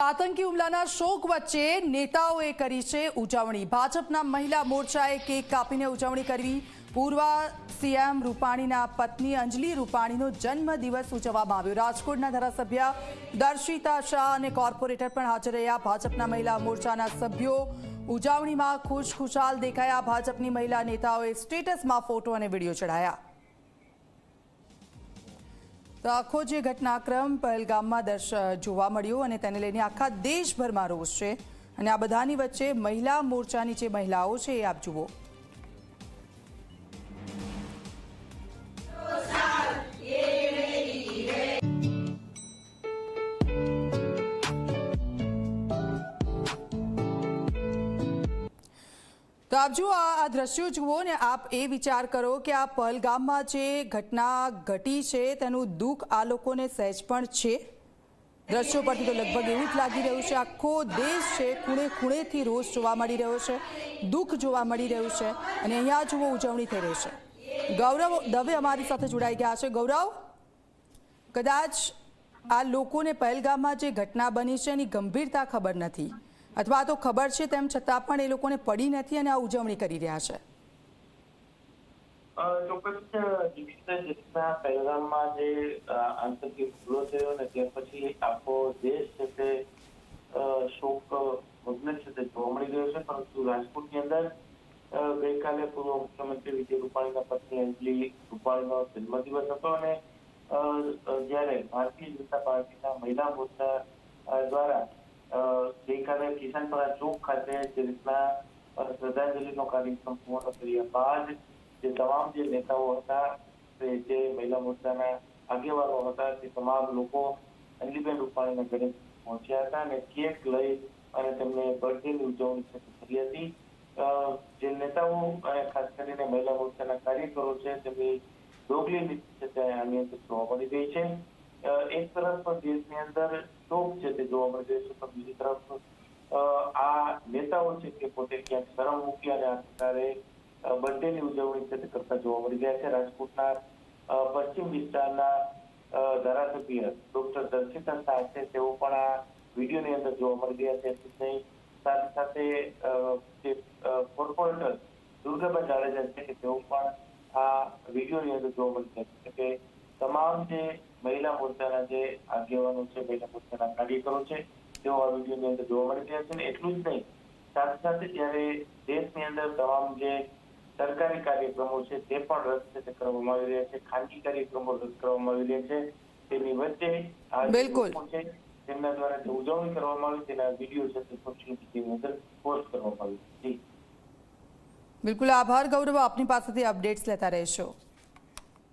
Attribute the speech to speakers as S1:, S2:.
S1: આતંકી હુમલાના શોક વચ્ચે નેતાઓએ કરી છે ઉજવણી। ભાજપના મહિલા મોરચાએ કેક કાપીને ઉજવણી કરી। પૂર્વ સીએમ રૂપાણીના પત્ની અંજલિ રૂપાણીનો જન્મદિવસ ઉજવવામાં આવ્યો। રાજકોટના ધારાસભ્ય દર્શિતા શાહ અને કોર્પોરેટર પણ હાજર રહ્યા। ભાજપના મહિલા મોરચાના સભ્યો ઉજવણીમાં ખુશખુશાલ દેખાયા। ભાજપની મહિલા નેતાઓએ સ્ટેટસમાં ફોટો અને વિડીયો ચડાયા। તો આખો જે ઘટનાક્રમ પહેલગામમાં જોવા મળ્યો અને તેને લઈને આખા દેશભરમાં રોષ છે અને આ બધાની વચ્ચે મહિલા મોરચાની જે મહિલાઓ છે એ આપ જુઓ। તો આપ જુઓ આ દ્રશ્યો જુઓ ને આપ એ વિચાર કરો કે આ પહેલગામમાં જે ઘટના ઘટી છે તેનું દુઃખ આ લોકોને સહેજ પણ છે। દ્રશ્યો પરથી તો લગભગ એવું જ લાગી રહ્યું છે આખો દેશ છે ખૂણે ખૂણેથી રોષ જોવા મળી રહ્યો છે, દુઃખ જોવા મળી રહ્યું છે અને અહીંયા જુઓ ઉજવણી થઈ રહી છે। ગૌરવ દવે અમારી સાથે જોડાઈ ગયા છે। ગૌરવ, કદાચ આ લોકોને પહેલગામમાં જે ઘટના બની છે એની ગંભીરતા ખબર નથી અથવા તો ખબર છે તેમ છતાં પણ એ લોકોને પડી નથી અને આ ઉજવણી કરી રહ્યા છે।
S2: ચોક્કસ પહેલગામમાં જે આતંકી હુમલો થયો ને ત્યાર પછી આખો દેશ છે તે શોક મગ્ન છે તે જોવા મળી રહ્યો છે। પરંતુ રાજકોટની અંદર ગઈકાલે પૂર્વ મુખ્યમંત્રી વિજય રૂપાણીના પત્ની અંજલિ રૂપાણીનો જન્મદિવસ હતો અને જ્યારે ભારતીય જનતા પાર્ટીના મહિલા મોરચા દ્વારા ગઈકાલે કિસાનપરા ચોક ખાતે જે રીતના શ્રદ્ધાંજલિનો કાર્યક્રમ પૂર્ણ કર્યા બાદ જે તમામ જે નેતાઓ હતા જે મહિલા મોરચાના આગેવાનો હતા તે તમામ લોકો અંજલિબેન રૂપાણીના ઘરે પહોંચ્યા હતા અને કેક લઈ અને તેમને બર્થડેની ઉજવણી કરી હતી। જે નેતાઓ અને ખાસ કરીને મહિલા મોરચાના કાર્યકરો છે તેમની ડોગલી નીતિ છે તે આની અંદર જોવા મળી રહી છે। એક તરફ પણ દેશની અંદર શોક છે તે જોવા મળી રહ્યો છે, પણ બીજી તરફ આ નેતાઓ છે કે પોતે ક્યાંક શરમ મૂકી અને આ પ્રકારે બર્થડેની ઉજવણી છે તે કરતા જોવા મળી રહ્યા છે। રાજકોટના પશ્ચિમ વિસ્તારના ધારાસભ્ય ડોક્ટર દર્શિતા શાહ છે તેઓ પણ આ વિડીયોની અંદર જોવા મળી રહ્યા છે। એટલું જ સાથે સાથે જે કોર્પોરેટર દુર્ગાબા જાડેજા છે કે તેઓ પણ આ વિડીયોની અંદર જોવા મળી રહ્યા છે કે તમામ જે મહિલા મોરચાના જે આગેવાનો છે, મહિલા મોરચાના કાર્યકરો છે તેઓ આ વિડીયોની અંદર જોવા મળી રહ્યા છે। અને એટલું જ નહીં, સાથે સાથે જ્યારે દેશની અંદર તમામ જે સરકારી કાર્યક્રમો છે તે પણ રદ છે તે કરવામાં આવી રહ્યા છે, ખાનગી કાર્યક્રમો રદ કરવામાં આવી રહ્યા છે, તેની વચ્ચે આ લોકો છે તેમના દ્વારા જે ઉજવણી કરવામાં આવી તેના વિડીયો છે તે સોશિયલ મીડિયાની અંદર પોસ્ટ કરવામાં આવી।
S1: બિલકુલ આભાર ગૌરવ, આપની પાસેથી અપડેટ્સ લેતા રહેશો।